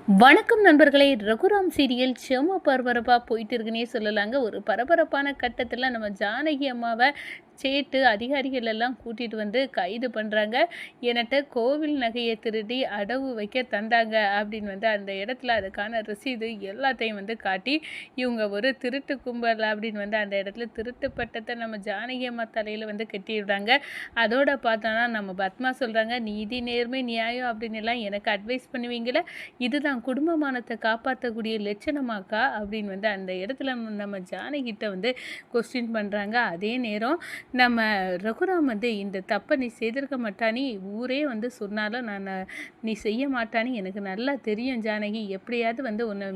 வணக்கம் நண்பர்களே. ரகுராம் சீரியல் செம பரபரப்பாக போயிட்டு இருக்குன்னே சொல்லலாங்க. ஒரு பரபரப்பான கட்டத்தில் நம்ம ஜானகி அம்மாவை சேட்டு அதிகாரிகள் எல்லாம் கூட்டிகிட்டு வந்து கைது பண்ணுறாங்க. என்கிட்ட கோவில் நகையை திருடி அடவு வைக்க தந்தாங்க அப்படின்னு வந்து அந்த இடத்துல அதுக்கான ரசீது எல்லாத்தையும் வந்து காட்டி இவங்க ஒரு திருட்டு கும்பல் அப்படின்னு வந்து அந்த இடத்துல திருட்டு பட்டத்தை நம்ம ஜானகி அம்மா தலையில் வந்து கட்டிடுறாங்க. அதோட பார்த்தோன்னா நம்ம பத்மா சொல்கிறாங்க, நீதி நேர்மை நியாயம் அப்படின்னு எல்லாம் எனக்கு அட்வைஸ் பண்ணுவீங்களே, இதுதான் குடும்பமானத்தை காப்பாற்றக்கூடிய லட்சணமாக்கா அப்படின்னு வந்து அந்த இடத்துல நம்ம ஜானகிட்ட வந்து கொஸ்டின் பண்ணுறாங்க. அதே நேரம் நம்ம ரகுராம் வந்து இந்த தப்பை நீ செய்திருக்க மாட்டானி, ஊரே வந்து சொன்னாலும் நீ செய்ய மாட்டானி எனக்கு நல்லா தெரியும் ஜானகி, எப்படியாவது வந்து உன்னை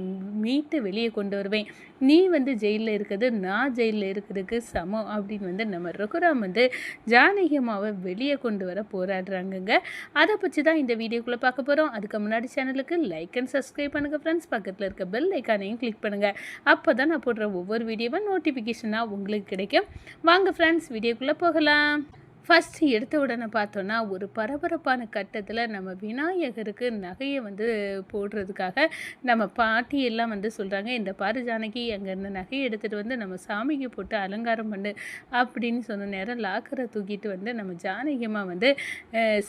மீட்டு வெளியே கொண்டு வருவேன், நீ வந்து ஜெயிலில் இருக்கிறது நான் ஜெயிலில் இருக்கிறதுக்கு சமம் அப்படின்னு வந்து நம்ம ரகுராம் வந்து ஜானகி அம்மாவை வெளியே கொண்டு வர போராடுறாங்கங்க. அதை பற்றி தான் இந்த வீடியோக்குள்ளே பார்க்க போகிறோம். அதுக்கு முன்னாடி சேனலுக்கு லைக் அண்ட் சப்ஸ்கிரைப் பண்ணுங்கள் ஃப்ரெண்ட்ஸ். பக்கத்தில் இருக்க பெல் ஐக்கானையும் கிளிக் பண்ணுங்கள். அப்போ தான் நான் போடுற ஒவ்வொரு வீடியோவும் நோட்டிஃபிகேஷனாக உங்களுக்கு கிடைக்கும். வாங்க ஃப்ரெண்ட்ஸ், வீடியோக்குள்ளே போகலாம். ஃபஸ்ட்டு எடுத்த உடனே பார்த்தோன்னா ஒரு பரபரப்பான கட்டத்தில் நம்ம விநாயகருக்கு நகையை வந்து போடுறதுக்காக நம்ம பாட்டியெல்லாம் வந்து சொல்கிறாங்க, இந்த பாரு ஜானகி, அங்கே இந்த நகையை எடுத்துகிட்டு வந்து நம்ம சாமிக்கு போட்டு அலங்காரம் பண்ணு அப்படின்னு சொன்ன நேரம் லாக்கரை தூக்கிட்டு வந்து நம்ம ஜானகியம்மா வந்து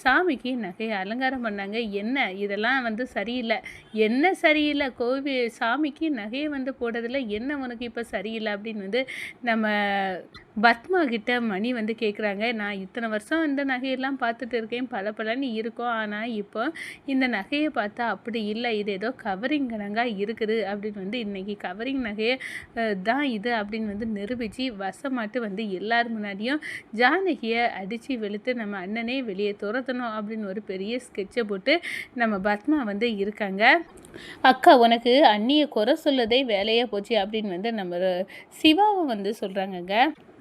சாமிக்கு நகையை அலங்காரம் பண்ணாங்க. என்ன இதெல்லாம் வந்து சரியில்லை, என்ன சரியில்லை, கோவில் சாமிக்கு நகையை வந்து போடுறதில்ல, என்ன உனக்கு இப்போ சரியில்லை அப்படின்னு வந்து நம்ம பத்மா கிட்ட மணி வந்து கேட்குறாங்க. நான் இத்தனை வருஷம் இந்த நகையெல்லாம் பார்த்துட்டு இருக்கேன், பலன்னு இருக்கும், ஆனால் இப்போ இந்த நகையை பார்த்தா அப்படி இல்லை, இது ஏதோ கவரிங் கணங்காக இருக்குது அப்படின்னு வந்து இன்றைக்கி கவரிங் நகையை தான் இது அப்படின்னு வந்து நிரூபித்து வசமாட்டு வந்து எல்லார் முன்னாடியும் ஜானகியை அடித்து வெளுத்து நம்ம அண்ணனே வெளியே துரத்தணும் அப்படின்னு ஒரு பெரிய ஸ்கெட்சை போட்டு நம்ம பத்மா வந்து இருக்காங்க. அக்கா, உனக்கு அண்ணியை குறை சொல்லதே வேலையாக போச்சு அப்படின்னு வந்து நம்ம சிவாவை வந்து சொல்கிறாங்கங்க.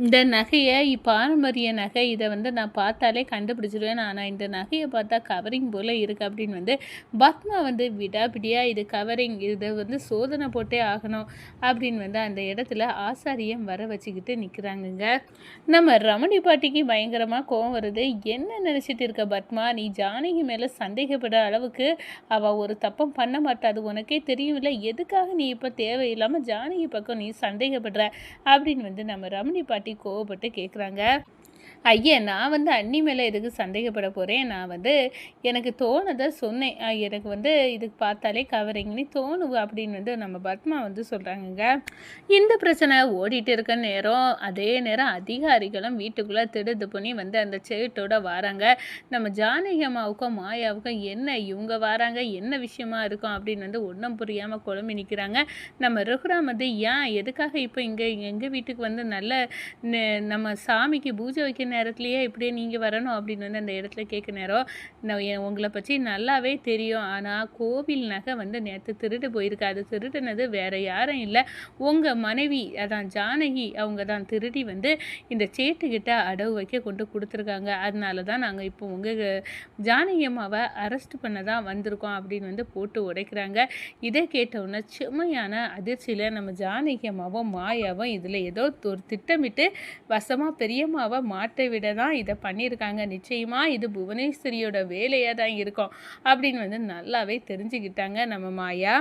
இந்த நகையை பாரம்பரிய நகை, இதை வந்து நான் பார்த்தாலே கண்டுபிடிச்சிடுவேன், ஆனால் இந்த நகையை பார்த்தா கவரிங் போல் இருக்குது அப்படின்னு வந்து பத்மா வந்து விடாபிடியாக இது கவரிங், இதை வந்து சோதனை போட்டே ஆகணும் அப்படின்னு வந்து அந்த இடத்துல ஆசாரியம் வர வச்சுக்கிட்டு நிற்கிறாங்கங்க. நம்ம ரமணி பாட்டிக்கு பயங்கரமாக கோவம் வருது. என்ன நினச்சிட்டு இருக்க பத்மா, நீ ஜானகி மேலே சந்தேகப்பட அளவுக்கு அவள் ஒரு தப்பம் பண்ண மாட்டாது, உனக்கே தெரியும் இல்லை, எதுக்காக நீ இப்போ தேவையில்லாமல் ஜானகி பக்கம் நீ சந்தேகப்படுற அப்படின்னு வந்து நம்ம ரமணி பாட்டி கோவப்பட்டு கேட்குறாங்க. ஐயா, நான் வந்து அண்ணி மேலே எதுக்கு சந்தேகப்பட போகிறேன், நான் வந்து எனக்கு தோணுதை சொன்னேன், எனக்கு வந்து இதுக்கு பார்த்தாலே கவரிங்னு தோணுவு அப்படின்னு வந்து நம்ம பத்மா வந்து சொல்கிறாங்கங்க. இந்த பிரச்சனை ஓடிட்டு இருக்க நேரம், அதே நேரம் அதிகாரிகளும் வீட்டுக்குள்ளே திடுது பண்ணி வந்து அந்த சேட்டோட வராங்க. நம்ம ஜானகி அம்மாவுக்கும் மாயாவுக்கும் என்ன இவங்க வராங்க, என்ன விஷயமா இருக்கும் அப்படின்னு வந்து ஒன்றும் புரியாமல் குழம்பி நிற்கிறாங்க. நம்ம ரகுராம் வந்து ஏன் எதுக்காக இப்போ இங்கே எங்கள் வீட்டுக்கு வந்து நல்ல நம்ம சாமிக்கு பூஜை வைக்க நேரத்துலையே இப்படியே நீங்கள் வரணும் அப்படின்னு வந்து அந்த இடத்துல கேட்க நேரம், நான் உங்களை பற்றி நல்லாவே தெரியும், ஆனால் கோவில் நகை வந்து நேற்று திருடு போயிருக்கு, அது திருடுனது வேறு யாரும் இல்லை, உங்கள் மனைவி அதான் ஜானகி, அவங்க தான் திருடி வந்து இந்த சேட்டுக்கிட்ட அடவு வைக்க கொண்டு கொடுத்துருக்காங்க, அதனால தான் நாங்கள் இப்போ உங்கள் ஜானகி அம்மாவை அரெஸ்ட் பண்ண தான் வந்திருக்கோம் அப்படின்னு வந்து போட்டு உடைக்கிறாங்க. இதை கேட்டவுடனே செம்மையான அதிர்ச்சியில் நம்ம ஜானகி அம்மாவும் மாயாவும் இதில் ஏதோ ஒரு திட்டமிட்டு வசமாக பெரியம்மாவை மாட்ட விட தான் இதை பண்ணியிருக்காங்க, நிச்சயமாக இது புவனேஸ்வரியோட வேலையாக தான் இருக்கும் அப்படின்னு வந்து நல்லாவே தெரிஞ்சுக்கிட்டாங்க நம்ம மாயா.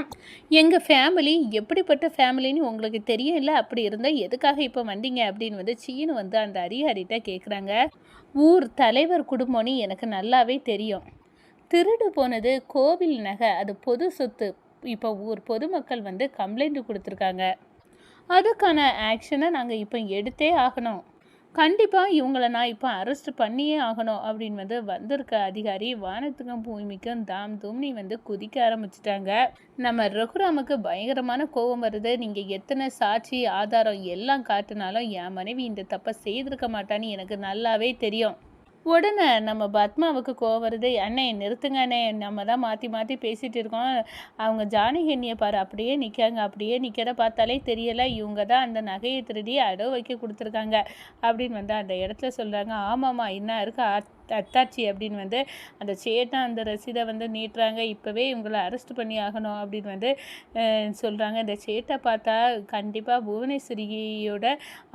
எங்கள் ஃபேமிலி எப்படிப்பட்ட ஃபேமிலின்னு உங்களுக்கு தெரியும் இல்லை, அப்படி இருந்தால் எதுக்காக இப்போ வந்தீங்க அப்படின்னு வந்து சீனு வந்து அந்த அதிகாரிகிட்ட கேட்குறாங்க. ஊர் தலைவர் குடும்பம்னு எனக்கு நல்லாவே தெரியும், திருடு போனது கோவில் நகை, அது பொது சொத்து, இப்போ ஊர் பொதுமக்கள் வந்து கம்ப்ளைண்ட் கொடுத்துருக்காங்க, அதுக்கான ஆக்ஷனை நாங்கள் இப்போ எடுத்தே ஆகணும், கண்டிப்பாக இவங்களை நான் இப்போ அரெஸ்ட் பண்ணியே ஆகணும் அப்படின்னு வந்து வந்திருக்க அதிகாரி வானத்துக்கும் பூமிக்கும் தாம் தூம்னி வந்து குதிக்க ஆரம்பிச்சிட்டாங்க. நம்ம ரகுராமுக்கு பயங்கரமான கோபம் வருது. நீங்கள் எத்தனை சாட்சி ஆதாரம் எல்லாம் காட்டினாலும் என் மனைவி இந்த தப்பை செய்திருக்க மாட்டான்னு எனக்கு நல்லாவே தெரியும். உடனே நம்ம பத்மாவுக்கு கோவம் வருது. அண்ணே நிறுத்துங்க அண்ணே, நம்ம தான் மாற்றி மாற்றி பேசிகிட்டு இருக்கோம், அவங்க ஜானகி அண்ணியை பாரு அப்படியே நிற்காங்க, அப்படியே நிற்கிறத பார்த்தாலே தெரியலை, இவங்க தான் அந்த நகையை திருடி அடவு வைக்க கொடுத்துருக்காங்க அப்படின்னு வந்து அந்த இடத்துல சொல்கிறாங்க. ஆமாம்மா, என்ன இருக்குது அத்தாச்சி அப்படின்னு வந்து அந்த சேட்டா அந்த ரசீதை வந்து நீட்டுறாங்க. இப்போவே இவங்களை அரெஸ்ட் பண்ணி ஆகணும் அப்படின்னு வந்து சொல்கிறாங்க. இந்த சேட்டை பார்த்தா கண்டிப்பாக புவனேஸ்வரியோட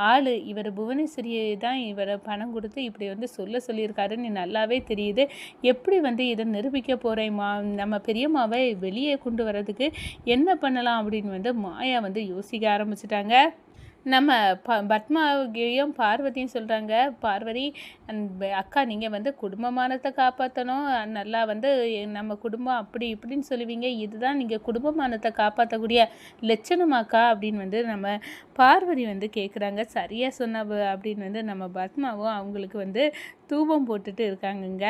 ஆள், இவர் புவனேஸ்வரி தான் இவரை பணம் கொடுத்து இப்படி வந்து சொல்லியிருக்காருன்னு நல்லாவே தெரியுது. எப்படி வந்து இதை நிரூபிக்க போகிறேம்மா, நம்ம பெரியம்மாவை வெளியே கொண்டு வர்றதுக்கு என்ன பண்ணலாம் அப்படின்னு வந்து மாயா வந்து யோசிக்க ஆரம்பிச்சிட்டாங்க. நம்ம பத்மாவையும் பார்வதியும் சொல்கிறாங்க, பார்வதி அக்கா நீங்கள் வந்து குடும்பமானத்தை காப்பாற்றணும், நல்லா வந்து நம்ம குடும்பம் அப்படி இப்படின்னு சொல்லுவீங்க, இதுதான் நீங்கள் குடும்பமானத்தை காப்பாற்றக்கூடிய லட்சணமாக்கா அப்படின்னு வந்து நம்ம பார்வதி வந்து கேட்குறாங்க. சரியாக சொன்ன அப்படின்னு வந்து நம்ம பத்மாவும் அவங்களுக்கு வந்து தூபம் போட்டுட்டு இருக்காங்கங்க.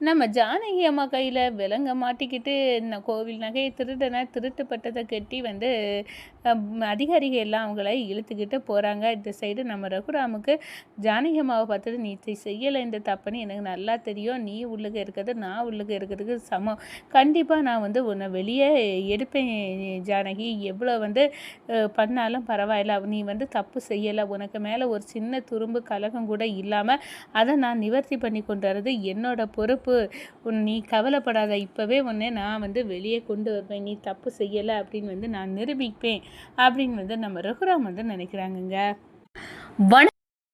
நம்ம ஜானகி அம்மா கையில் விலங்க மாட்டிக்கிட்டு கோவில் நகையை திருட்டு பட்டத்தை கட்டி வந்து அதிகாரிகள் எல்லாம் அவங்கள இழுத்துக்கிட்டு போகிறாங்க. இந்த சைடு நம்ம ரகுராமுக்கு ஜானகி அம்மாவை பார்த்துட்டு நீ செய்யலை இந்த தப்புன்னு எனக்கு நல்லா தெரியும், நீ உள்ளுக இருக்கிறது நான் உள்ளுக இருக்கிறதுக்கு சமம், கண்டிப்பாக நான் வந்து உன்னை வெளியே எடுப்பேன் ஜானகி, எவ்வளோ வந்து பண்ணாலும் பரவாயில்ல, நீ வந்து தப்பு செய்யலை, உனக்கு மேலே ஒரு சின்ன துரும்பு கலகம் கூட இல்லாமல் அதை நான் நிவர்த்தி பண்ணி கொண்டு வர்றது என்னோட பொறுப்பு, நீ கவலைப்படாத, இப்போவே உன்னை நான் வந்து வெளியே கொண்டு வருவேன், நீ தப்பு செய்யலை அப்படின்னு வந்து நான் நிரூபிப்பேன் அப்படின்னு வந்து நம்ம ரகுராம் வந்து நினைக்கிறாங்கங்க.